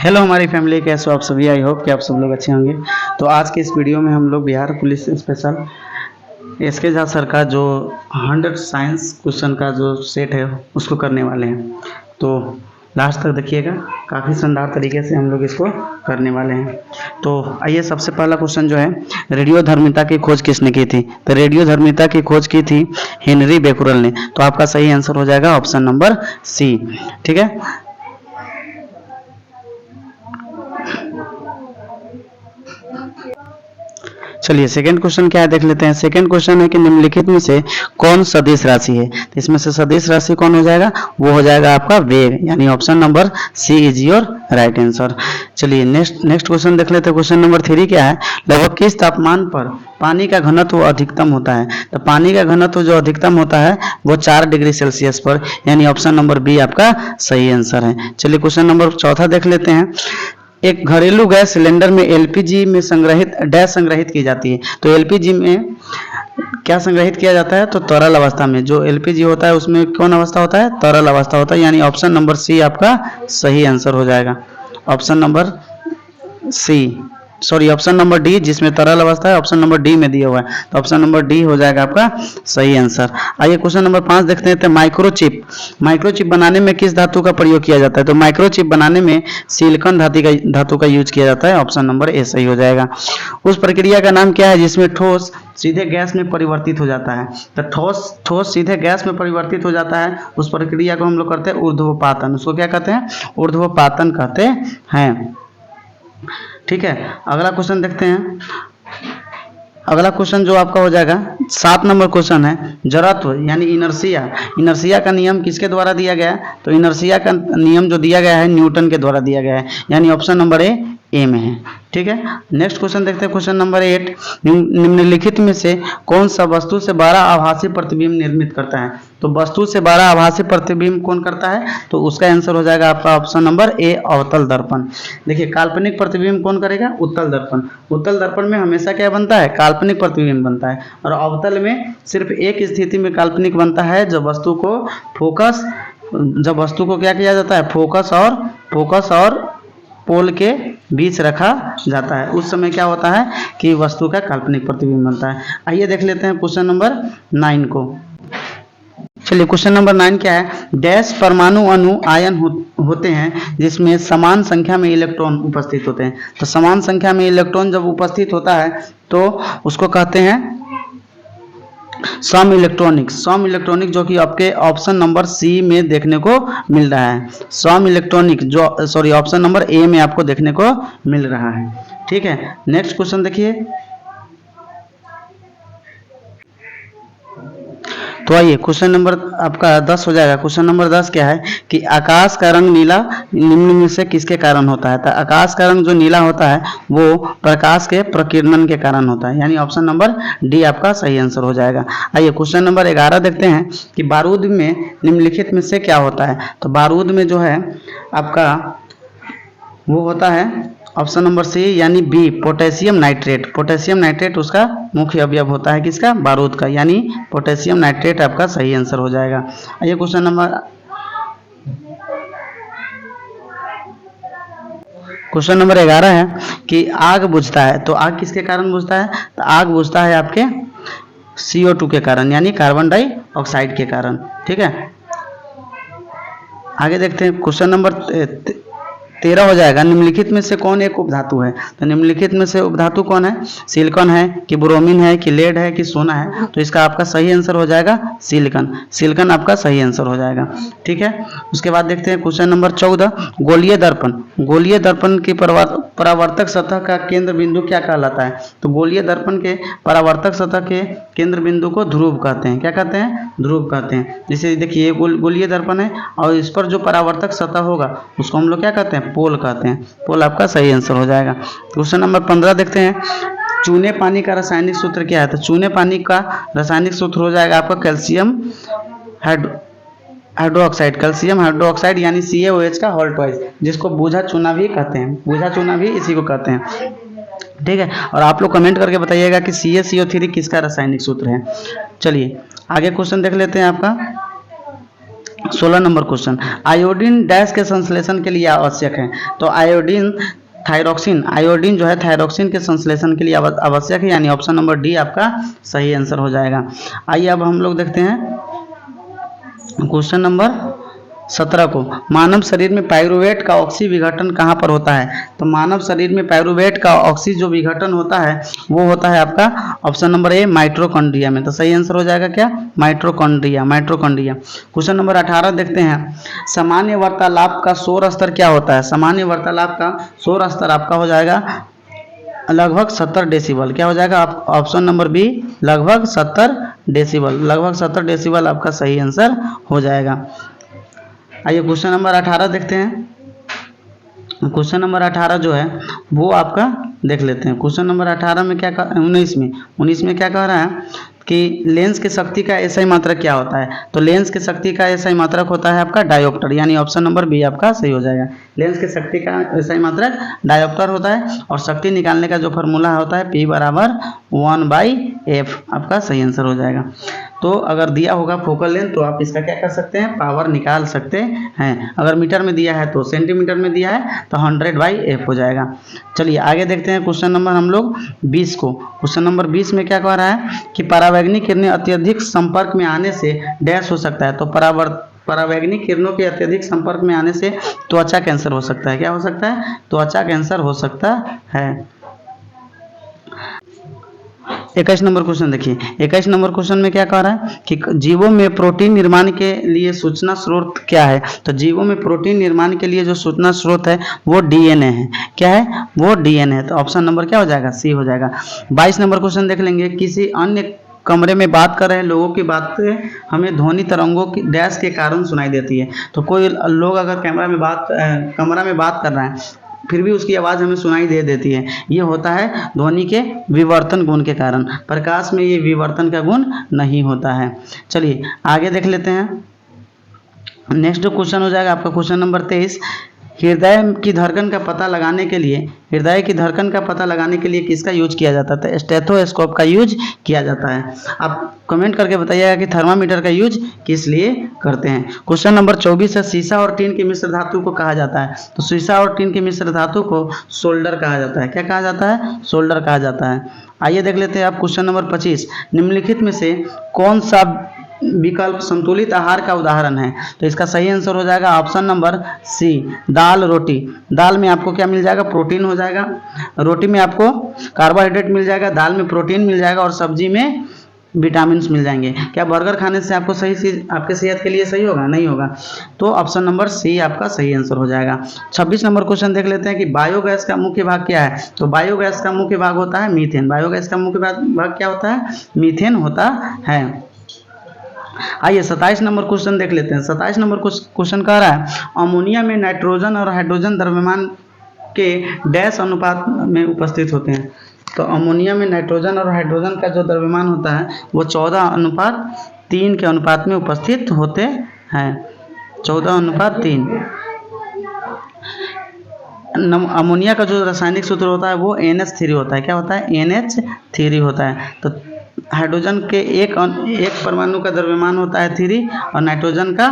Hello हमारी family, कैसे हो आप सभी। आई होप कि आप सब लोग अच्छे होंगे। तो आज के इस वीडियो में हम लोग Bihar police special S K Jha sir का जो 100 साइंस क्वेश्चन का जो सेट है उसको करने वाले हैं। तो लास्ट तक देखिएगा, काफ़ी शानदार तरीके से हम लोग इसको करने वाले हैं। तो आइए, सबसे पहला क्वेश्चन जो है, रेडियोधर्मिता की खोज किसने की थी। तो रेडियोधर्मिता की खोज की थी हेनरी बेकुरल ने। तो आपका सही आंसर हो जाएगा ऑप्शन नंबर सी। ठीक है, चलिए सेकंड क्वेश्चन क्या है देख लेते हैं। सेकंड क्वेश्चन है कि निम्नलिखित में से कौन सदिश राशि है। तो इसमें से सदिश राशि कौन हो जाएगा, वो हो जाएगा आपका वेग, यानी option number C is your right answer. चलिए नेक्स्ट क्वेश्चन देख लेते हैं। क्वेश्चन नंबर 3 क्या है, लगभग किस तापमान पर पानी का घनत्व अधिकतम होता है। तो पानी का घनत्व जो अधिकतम होता है वो 4 डिग्री सेल्सियस पर, यानी ऑप्शन नंबर बी आपका सही आंसर है। चलिए क्वेश्चन नंबर 4 देख लेते हैं। एक घरेलू गैस सिलेंडर में एलपीजी में संग्रहित डैश संग्रहित की जाती है। तो एलपीजी में क्या संग्रहित किया जाता है, तो तरल अवस्था में। जो एलपीजी होता है उसमें कौन अवस्था होता है, तरल अवस्था होता है, यानी ऑप्शन नंबर सी आपका सही आंसर हो जाएगा। Option number C, sorry option number D, जिसमें तरल अवस्था है, ऑप्शन नंबर डी में दिया हुआ है, तो ऑप्शन नंबर डी हो जाएगा आपका सही आंसर। आइए क्वेश्चन नंबर 5 देखते हैं। माइक्रोचिप माइक्रोचिप बनाने में किस धातु का प्रयोग किया जाता है। तो माइक्रोचिप बनाने में सिलिकॉन धातु का यूज किया जाता है, ऑप्शन नंबर ए सही हो जाएगा। उस प्रक्रिया का नाम क्या है जिसमें ठोस सीधे गैस में परिवर्तित हो जाता है। तो ठोस सीधे गैस में परिवर्तित हो जाता है, उस प्रक्रिया को हम लोग करते हैं ऊर्ध्वपातन। उसको क्या कहते हैं, ऊर्ध्वपातन कहते हैं। ठीक है, अगला क्वेश्चन देखते हैं। अगला क्वेश्चन जो आपका हो जाएगा 7 नंबर क्वेश्चन है, जड़त्व यानी इनर्शिया। इनर्शिया का नियम किसके द्वारा दिया गया है। तो इनर्शिया का नियम जो दिया गया है न्यूटन के द्वारा दिया गया है, यानी ऑप्शन नंबर ए में है। ठीक है, नेक्स्ट क्वेश्चन देखते हैं। क्वेश्चन नंबर 8, निम्नलिखित में से कौन सा वस्तु से 12 आभासी प्रतिबिंब निर्मित करता है। तो वस्तु से 12 आभासी प्रतिबिंब कौन करता है, तो उसका आंसर हो जाएगा आपका ऑप्शन नंबर ए, अवतल दर्पण। देखिए, काल्पनिक प्रतिबिंब कौन करेगा, उत्तल दर्पण। उत्तल दर्पण में हमेशा क्या बनता है, काल्पनिक प्रतिबिंब बनता है। और अवतल में सिर्फ एक स्थिति में काल्पनिक बनता है, जब वस्तु को क्या किया जाता है, फोकस और पोल के बीच रखा जाता है, उस समय क्या होता है कि वस्तु का काल्पनिक प्रतिबिंब बनता है। आइए देख लेते हैं क्वेश्चन नंबर 9 को। चलिए क्वेश्चन नंबर 9 क्या है, डैश परमाणु अणु आयन होते हैं जिसमें समान संख्या में इलेक्ट्रॉन उपस्थित होते हैं। तो समान संख्या में इलेक्ट्रॉन जब उपस्थित होता है तो उसको कहते हैं सम इलेक्ट्रॉनिक, जो कि आपके ऑप्शन नंबर सी में देखने को मिल रहा है। सम इलेक्ट्रॉनिक जो सॉरी ऑप्शन नंबर ए में आपको देखने को मिल रहा है। ठीक है, नेक्स्ट क्वेश्चन देखिए। तो आइए क्वेश्चन नंबर आपका 10 हो जाएगा। क्वेश्चन नंबर 10 क्या है कि आकाश का रंग नीला निम्न में से किसके कारण होता है। तो आकाश का रंग जो नीला होता है वो प्रकाश के प्रकीर्णन के कारण होता है, यानी ऑप्शन नंबर डी आपका सही आंसर हो जाएगा। आइए क्वेश्चन नंबर 11 देखते हैं कि बारूद में निम्नलिखित में से क्या होता है। तो बारूद में जो है आपका वो होता है ऑप्शन नंबर सी यानी बी, पोटेशियम नाइट्रेट उसका मुख्य अवयव होता है किसका, बारूद का, यानी पोटेशियम नाइट्रेट आपका सही आंसर हो जाएगा। आइए क्वेश्चन नंबर 11 है कि आग बुझता है। तो आग किसके कारण बुझता है, तो आग बुझता है आपके CO2 के कारण, यानी कार्बन डाइऑक्साइड के कारण। ठीक है, आगे देखते हैं। क्वेश्चन नंबर 13 हो जाएगा, निम्नलिखित में से कौन एक उपधातु है। तो निम्नलिखित में से उपधातु कौन है, सिलिकॉन है कि ब्रोमीन है कि लेड है कि सोना है। तो इसका आपका सही आंसर हो जाएगा सिलिकॉन आपका सही आंसर हो जाएगा। ठीक है, उसके बाद देखते हैं क्वेश्चन नंबर 14, गोलीय दर्पण की परावर्तक सतह का केंद्र बिंदु क्या कहलाता है। तो गोलीय दर्पण के परावर्तक सतह के केंद्र बिंदु को ध्रुव कहते हैं। क्या कहते हैं, ध्रुव कहते हैं। जैसे देखिए गोलीय दर्पण है और इस पर जो परावर्तक सतह होगा उसको हम लोग क्या कहते हैं, पोल कहते हैं। पोल आपका सही आंसर हो जाएगा। क्वेश्चन नंबर 15 देखते हैं, चूने पानी का रासायनिक सूत्र क्या है। तो चूने पानी का रासायनिक सूत्र हो जाएगा आपका कैल्शियम हाइड्रोक्साइड यानी CaOH का होल ट्वाइस, जिसको बूझा चूना भी कहते हैं। बूझा चूना भी इसी को कहते हैं। ठीक है, और आप लोग कमेंट करके बताइएगा कि CaCO3 किसका रासायनिक सूत्र है। चलिए आगे क्वेश्चन देख लेते हैं आपका। 16 नंबर क्वेश्चन, आयोडीन डैश के संश्लेषण के लिए आवश्यक है। तो आयोडीन थायरोक्सिन, आयोडीन जो है थायरोक्सिन के संश्लेषण के लिए आवश्यक है, यानी ऑप्शन नंबर डी आपका सही आंसर हो जाएगा। आइए अब हम लोग देखते हैं क्वेश्चन नंबर 17 को, मानव शरीर में पाइरूवेट का ऑक्सी विघटन कहाँ पर होता है। तो मानव शरीर में पाइरूवेट का ऑक्सी जो विघटन होता है वो होता है आपका ऑप्शन नंबर ए माइटोकॉन्ड्रिया में। तो सही आंसर हो जाएगा क्या, माइटोकॉन्ड्रिया, माइटोकॉन्ड्रिया। क्वेश्चन नंबर 18 देखते हैं, सामान्य वार्तालाप का शोर स्तर क्या होता है। सामान्य वार्तालाप का शोर स्तर आपका हो जाएगा लगभग 70 डेसिबल। क्या हो जाएगा, ऑप्शन नंबर बी लगभग 70 डेसिबल, लगभग 70 डेसिबल आपका सही आंसर हो जाएगा। आइए क्वेश्चन नंबर 18 देखते हैं। क्वेश्चन नंबर 18 जो है वो आपका देख लेते हैं। क्वेश्चन नंबर 18 में क्या 19 में क्या कह रहा है कि लेंस की शक्ति का एसआई मात्रक क्या होता है। तो लेंस की शक्ति का एसआई मात्रक होता है आपका डायोप्टर, यानी ऑप्शन नंबर बी आपका सही हो जाएगा। लेंस की शक्ति का एसआई मात्रक डायोप्टर होता है और शक्ति निकालने का जो फॉर्मूला होता है P बराबर 1/f, आपका सही आंसर हो जाएगा। तो अगर दिया होगा फोकल लेंथ तो आप इसका क्या कर सकते हैं, पावर निकाल सकते हैं। अगर मीटर में दिया है तो सेंटीमीटर में दिया है तो 100/f हो जाएगा। चलिए आगे देखते हैं क्वेश्चन नंबर हम लोग 20 को। क्वेश्चन नंबर 20 में क्या कह रहा है कि परावैंगनिक किरणें अत्यधिक संपर्क में आने से डैश हो सकता है। तो परावैंगनिक किरणों के अत्यधिक संपर्क में आने से त्वचा कैंसर हो सकता है। क्या हो सकता है, त्वचा कैंसर हो सकता है। 21 नंबर क्वेश्चन देखिए, 21 नंबर क्वेश्चन में क्या कह रहा है कि जीवों में प्रोटीन निर्माण के लिए सूचना स्रोत क्या है। तो जीवों में प्रोटीन निर्माण के लिए जो सूचना स्रोत है वो डीएनए है। क्या है, वो डीएनए है। तो ऑप्शन नंबर क्या हो जाएगा, सी हो जाएगा। 22 नंबर क्वेश्चन देख लेंगे, किसी अन्य कमरे में बात कर रहे हैं लोगों की बातें हमें ध्वनि तरंगों की डैश के कारण सुनाई देती है। तो कोई लोग अगर कमरा में बात कर रहा है फिर भी उसकी आवाज़ हमें सुनाई दे देती है, ये होता है ध्वनि के विवर्तन गुण के कारण। प्रकाश में ये विवर्तन का गुण नहीं होता है। चलिए आगे देख लेते हैं। नेक्स्ट जो क्वेश्चन हो जाएगा आपका क्वेश्चन नंबर 23, हृदय की धड़कन का पता लगाने के लिए किसका यूज किया जाता है। स्टेथोस्कोप का यूज किया जाता है। आप कमेंट करके बताइएगा कि थर्मामीटर का यूज किस लिए करते हैं। क्वेश्चन नंबर 24 है, सीसा और टीन की मिश्र धातु को कहा जाता है। तो सीसा और टीन की मिश्र धातु को सोल्डर कहा जाता है। क्या कहा जाता है, सोल्डर कहा जाता है। आइए देख लेते हैं आप क्वेश्चन नंबर 25, निम्नलिखित में से कौन सा विकल्प संतुलित आहार का उदाहरण है। तो इसका सही आंसर हो जाएगा ऑप्शन नंबर सी, दाल रोटी। दाल में आपको क्या मिल जाएगा, प्रोटीन हो जाएगा। रोटी में आपको कार्बोहाइड्रेट मिल जाएगा, दाल में प्रोटीन मिल जाएगा और सब्जी में विटामिन मिल जाएंगे। क्या बर्गर खाने से आपको सही चीज आपके सेहत के लिए सही होगा, नहीं होगा। तो ऑप्शन नंबर सी आपका सही आंसर हो जाएगा। 26 नंबर क्वेश्चन देख लेते हैं कि बायोगैस का मुख्य भाग क्या है। तो बायोगैस का मुख्य भाग होता है मीथेन। बायोगैस का मुख्य भाग क्या होता है, मीथेन होता है। आइए 27 नंबर क्वेश्चन देख लेते हैं। 27 नंबर क्वेश्चन कह रहा है, अमोनिया में नाइट्रोजन और हाइड्रोजन द्रव्यमान के डैश अनुपात में उपस्थित होते हैं। तो अमोनिया में नाइट्रोजन और हाइड्रोजन का जो द्रव्यमान होता है वो 14:3 के अनुपात में उपस्थित होते हैं। 14:3। अमोनिया का जो रासायनिक सूत्र होता है वो NH3 होता है। क्या होता है, NH3 होता है। तो हाइड्रोजन के एक परमाणु का द्रव्यमान होता है 3 और नाइट्रोजन का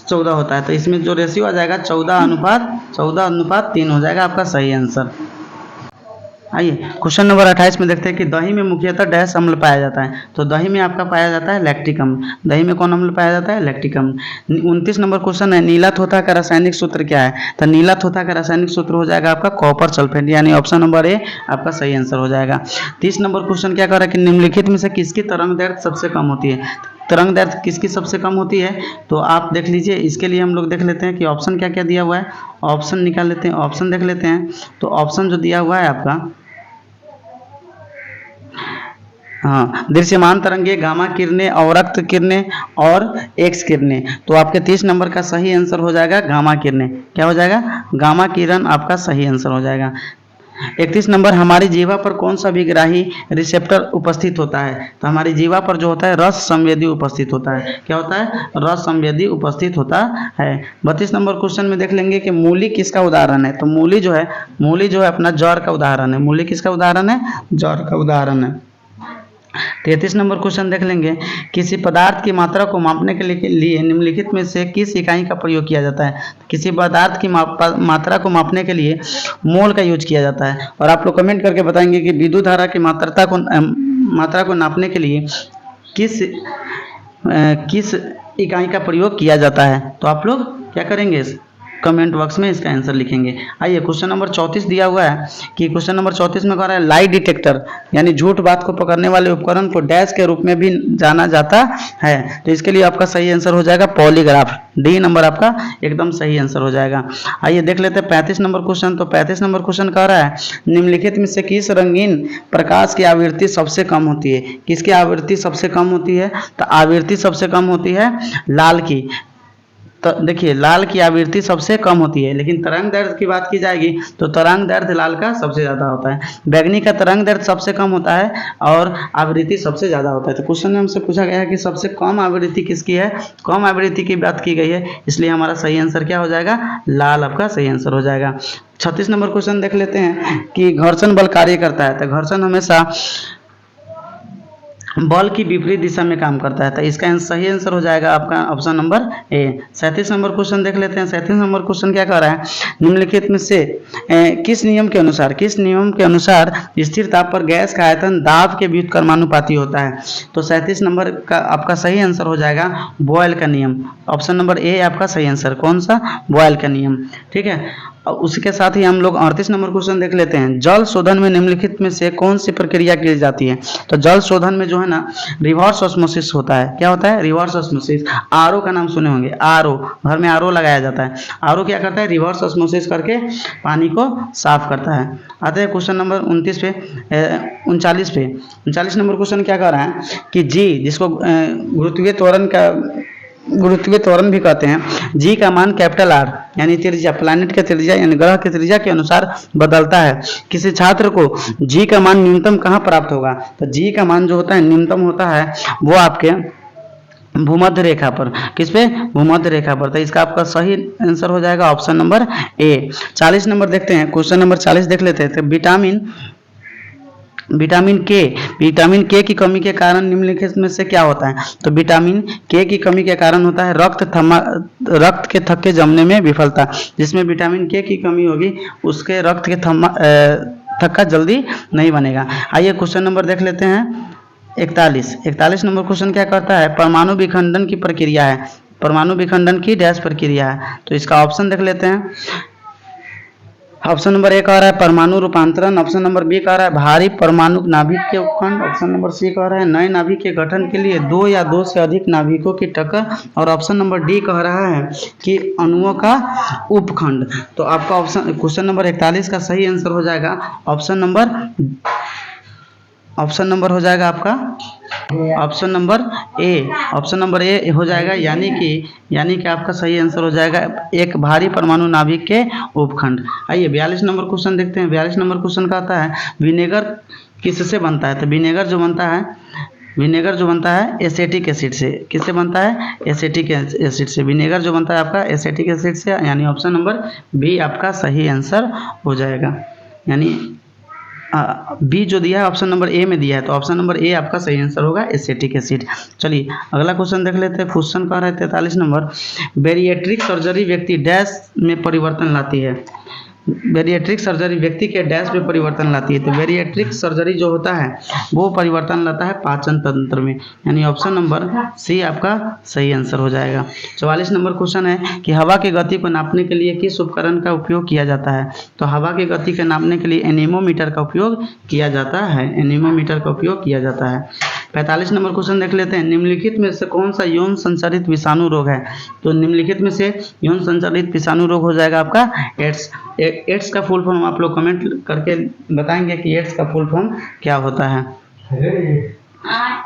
14 होता है। तो इसमें जो रेशियो आ जाएगा 14:3 हो जाएगा आपका सही आंसर। आइए क्वेश्चन नंबर 28 में देखते हैं कि दही में मुख्यतः डैश अम्ल पाया जाता है। तो दही में आपका पाया जाता है लैक्टिक अम्ल। दही में कौन अम्ल पाया जाता है, लैक्टिक अम्ल। 29 नंबर क्वेश्चन है, नीला थोथा का रासायनिक सूत्र क्या है। तो नीला थोथा का रासायनिक सूत्र हो जाएगा आपका कॉपर सल्फेट, यानी ऑप्शन नंबर ए आपका सही आंसर हो जाएगा। 30 नंबर क्वेश्चन क्या कर रहा है कि निम्नलिखित में से किसकी तरंग दैर्घ्य सबसे कम होती है। तरंग दैर्घ्य किसकी सबसे कम होती है, तो आप देख लीजिए। इसके लिए हम लोग देख लेते हैं कि ऑप्शन क्या क्या दिया हुआ है, ऑप्शन निकाल लेते हैं, ऑप्शन देख लेते हैं। तो ऑप्शन जो दिया हुआ है आपका, हाँ, दृश्यमान तरंगे, गामा किरणें, अवरक्त किरणें और एक्स किरणें। तो आपके 30 नंबर का सही आंसर हो जाएगा गामा किरणें। क्या हो जाएगा, गामा किरण आपका सही आंसर हो जाएगा। 31 नंबर, हमारी जीवा पर कौन सा विग्राही रिसेप्टर उपस्थित होता है। तो हमारी जीवा पर जो होता है रस संवेदी उपस्थित होता है। क्या होता है, रस संवेदी उपस्थित होता है। 32 नंबर क्वेश्चन में देख लेंगे कि मूली किसका उदाहरण है। तो मूली जो है अपना जड़ का उदाहरण है। मूली किसका उदाहरण है, जड़ का उदाहरण है। 33 नंबर क्वेश्चन देख लेंगे, किसी पदार्थ की मात्रा को मापने के लिए निम्नलिखित में से किस इकाई का प्रयोग किया जाता है। किसी पदार्थ की मात्रा को मापने के लिए मोल का यूज किया जाता है। और आप लोग कमेंट करके बताएंगे कि विद्युत धारा की मात्रा को नापने के लिए किस इकाई का प्रयोग किया जाता है। तो आप लोग क्या करेंगे, कमेंट बॉक्स में इसका आंसर लिखेंगे। आइए क्वेश्चन नंबर 34 दिया हुआ है कि क्वेश्चन नंबर 34 में कह रहा है लाई डिटेक्टर यानी झूठ बात को पकड़ने वाले उपकरण को डैश के रूप में भी जाना जाता है। तो इसके लिए आपका सही आंसर हो जाएगा पॉलीग्राफ। डी नंबर आपका एकदम सही आंसर हो जाएगा। आइए देख लेते हैं 35 नंबर क्वेश्चन। तो 35 नंबर क्वेश्चन कह रहा है निम्नलिखित में से किस रंगीन प्रकाश की आवृत्ति सबसे कम होती है। किसकी आवृत्ति सबसे कम होती है, तो आवृत्ति सबसे कम होती है लाल की। तो देखिए लाल की आवृत्ति सबसे कम होती है, लेकिन तरंग दैर्ध्य की बात की जाएगी तो तरंग दैर्ध्य लाल का सबसे ज्यादा होता है। बैगनी का तरंग दैर्ध्य सबसे कम होता है और आवृत्ति सबसे ज्यादा होता है। तो क्वेश्चन में हमसे पूछा गया है कि सबसे कम आवृत्ति किसकी है, कम आवृत्ति की बात की गई है, इसलिए हमारा सही आंसर क्या हो जाएगा, लाल आपका सही आंसर हो जाएगा। 36 नंबर क्वेश्चन देख लेते हैं कि घर्षण बल कार्य करता है। तो घर्षण हमेशा बल की विपरीत दिशा में काम करता है। तो इसका सही आंसर हो जाएगा आपका option number A. 37 number question देख लेते हैं। 37 नंबर क्वेश्चन क्या कह रहा है, निम्नलिखित में से किस नियम के अनुसार स्थिर ताप पर गैस का आयतन दाब के व्युत्क्रमानुपाती होता है। तो 37 नंबर का आपका सही आंसर हो जाएगा बॉयल का नियम। ऑप्शन नंबर ए आपका सही आंसर, कौन सा, बॉयल का नियम। ठीक है, उसके साथ ही हम लोग 38 नंबर क्वेश्चन देख लेते हैं। जल शोधन में निम्नलिखित में से कौन सी प्रक्रिया की जाती है। तो जल शोधन में जो है ना रिवर्स ऑस्मोसिस होता है। क्या होता है, रिवर्स ऑस्मोसिस। आरओ का नाम सुने होंगे, आरओ, घर में आरओ लगाया जाता है। आरओ क्या करता है, रिवर्स ऑस्मोसिस करके पानी को साफ करता है। आते हैं क्वेश्चन नंबर 39 पे 39 नंबर क्वेश्चन क्या कह रहा है कि जी, जिसको गुरुत्वीय त्वरण भी कहते हैं, जी का मान कैपिटल आर यानी त्रिज्या, प्लैनेट के त्रिज्या यानी ग्रह के त्रिज्या के अनुसार बदलता है। किसी छात्र को जी का मान न्यूनतम कहाँ प्राप्त होगा। तो जी का मान जो होता है न्यूनतम होता है वो आपके भूमध्य रेखा पर। किस पे, भूमध्य रेखा पर। तो इसका आपका सही आंसर हो जाएगा ऑप्शन नंबर ए। 40 नंबर देखते हैं, क्वेश्चन नंबर 40 देख लेते हैं। तो विटामिन के की कमी के कारण निम्नलिखित में से क्या होता है। तो विटामिन के की कमी के कारण होता है रक्त के थक्के जमने में विफलता। जिसमें विटामिन के की कमी होगी उसके रक्त के थक्का जल्दी नहीं बनेगा। आइए क्वेश्चन नंबर देख लेते हैं 41 नंबर क्वेश्चन क्या कहता है, परमाणु विखंडन की प्रक्रिया है। परमाणु विखंडन की डैश प्रक्रिया है। तो इसका ऑप्शन देख लेते हैं। ऑप्शन नंबर ए कह रहा है परमाणु रूपांतरण। ऑप्शन नंबर बी कह रहा है भारी परमाणु नाभिक के उपखंड। ऑप्शन नंबर सी कह रहा है नए नाभिक के गठन के लिए दो या दो से अधिक नाभिकों की टक्कर। और ऑप्शन नंबर डी कह रहा है कि अणुओं का उपखंड। तो आपका ऑप्शन क्वेश्चन नंबर 41 का सही आंसर हो जाएगा ऑप्शन नंबर हो जाएगा आपका option number A. Option number A हो जाएगा, यानी कि आपका सही आंसर हो जाएगा एक भारी परमाणु नाभिक के उपखंड। आइए 42 नंबर क्वेश्चन देखते हैं। 42 नंबर क्वेश्चन का आता है विनेगर किससे बनता है। तो विनेगर जो बनता है एसिटिक एसिड से। किससे बनता है, एसिटिक एसिड से। विनेगर जो बनता है आपका एसिटिक एसिड से, यानी ऑप्शन नंबर बी आपका सही आंसर हो जाएगा। यानी बी जो दिया है ऑप्शन नंबर ए में दिया है, तो ऑप्शन नंबर ए आपका सही आंसर होगा एसिटिक एसिड। चलिए अगला क्वेश्चन देख लेते हैं। क्वेश्चन कह रहा है 43 नंबर, बैरिएट्रिक सर्जरी व्यक्ति डैश में परिवर्तन लाती है। बैरिएट्रिक सर्जरी व्यक्ति के डैश में परिवर्तन लाती है। तो बैरिएट्रिक सर्जरी जो होता है वो परिवर्तन लाता है पाचन तंत्र में, यानी ऑप्शन नंबर सी आपका सही आंसर हो जाएगा। 44 नंबर क्वेश्चन है कि हवा की गति को नापने के लिए किस उपकरण का उपयोग किया जाता है। तो हवा की गति को नापने के लिए एनीमोमीटर का उपयोग किया जाता है। एनीमोमीटर का उपयोग किया जाता है। 45 नंबर क्वेश्चन देख लेते हैं। निम्नलिखित में से कौन सा यौन संचारित विषाणु रोग है। तो निम्नलिखित में से यौन संचारित विषाणु रोग हो जाएगा आपका एड्स। एड्स का फुल फॉर्म आप लोग कमेंट करके बताएंगे कि एड्स का फुल फॉर्म क्या होता है।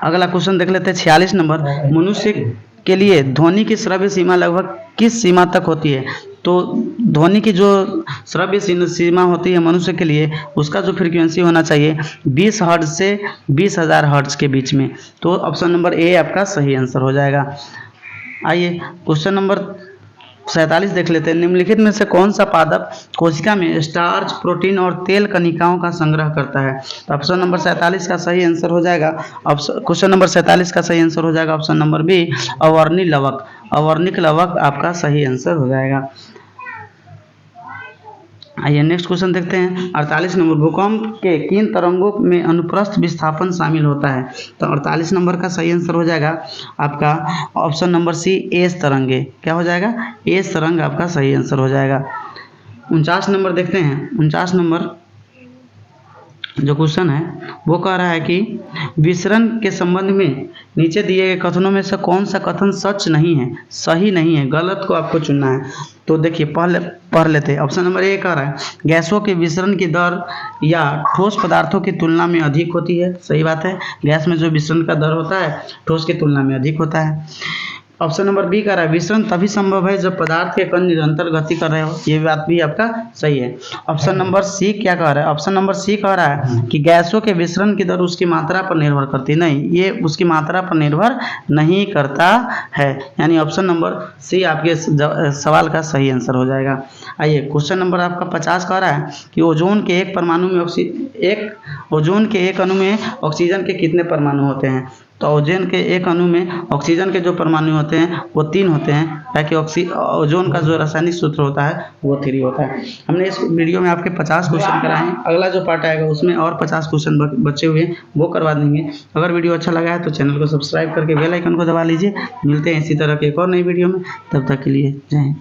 अगला क्वेश्चन देख लेते हैं 46 नंबर, मनुष्य के लिए ध्वनि की श्रव्य सीमा लगभग किस सीमा तक होती है। तो ध्वनि की जो श्रव्य सीमा होती है मनुष्य के लिए, उसका जो फ्रीक्वेंसी होना चाहिए 20 हर्ट्ज से 20,000 हर्ट्ज के बीच में। तो ऑप्शन नंबर ए आपका सही आंसर हो जाएगा। आइए क्वेश्चन नंबर 47 देख लेते हैं। निम्नलिखित में से कौन सा पादप कोशिका में स्टार्च, प्रोटीन और तेल कणिकाओं का संग्रह करता है? तो ऑप्शन नंबर 47 का सही आंसर हो जाएगा, क्वेश्चन नंबर 47 का सही आंसर हो जाएगा ऑप्शन नंबर बी, अवर्णी लवक। अवर्णिक लवक आपका सही आंसर हो जाएगा। आइए नेक्स्ट क्वेश्चन देखते हैं। 48 नंबर, भूकंप के किन तरंगों में अनुप्रस्थ विस्थापन शामिल होता है? तो 48 नंबर का सही आंसर हो जाएगा आपका ऑप्शन नंबर सी, एस तरंगे। क्या हो जाएगा? एस तरंग आपका सही आंसर हो जाएगा। 49 नंबर देखते हैं। 49 नंबर जो क्वेश्चन है वो कह रहा है कि विसरण के संबंध में नीचे दिए गए कथनों में से कौन सा कथन सच नहीं है, सही नहीं है, गलत को आपको चुनना है। तो देखिए पढ़ लेते हैं। ऑप्शन नंबर ए कह रहा है गैसों के विसरण की दर या ठोस पदार्थों की तुलना में अधिक होती है। सही बात है, गैस में जो विसरण का दर होता है ठोस की तुलना में अधिक होता है। ऑप्शन नंबर बी कह रहा है विसरण तभी संभव है जब पदार्थ के कण निरंतर गति कर रहे हो। ये बात भी आपका सही है। ऑप्शन नंबर सी क्या कह रहा है? ऑप्शन नंबर सी कह रहा है कि गैसों के विसरण की दर उसकी मात्रा पर निर्भर करती नहीं, ये उसकी मात्रा पर निर्भर नहीं करता है। यानी ऑप्शन नंबर सी आपके सवाल का सही आंसर हो जाएगा। आइए क्वेश्चन नंबर आपका 50 कह रहा है कि ओजोन के एक अणु में ऑक्सीजन के कितने परमाणु होते हैं? तो ओजोन के एक अणु में ऑक्सीजन के जो परमाणु होते हैं वो 3 होते हैं, ताकि ओजोन का जो रासायनिक सूत्र होता है वो 3 होता है। हमने इस वीडियो में आपके 50 क्वेश्चन कराए हैं। अगला जो पार्ट आएगा उसमें और 50 क्वेश्चन बचे हुए हैं, वो करवा देंगे। अगर वीडियो अच्छा लगा है तो चैनल को सब्सक्राइब करके बेल आइकन को दबा लीजिए। मिलते हैं इसी तरह के एक और नई वीडियो में, तब तक के लिए जय हिंद।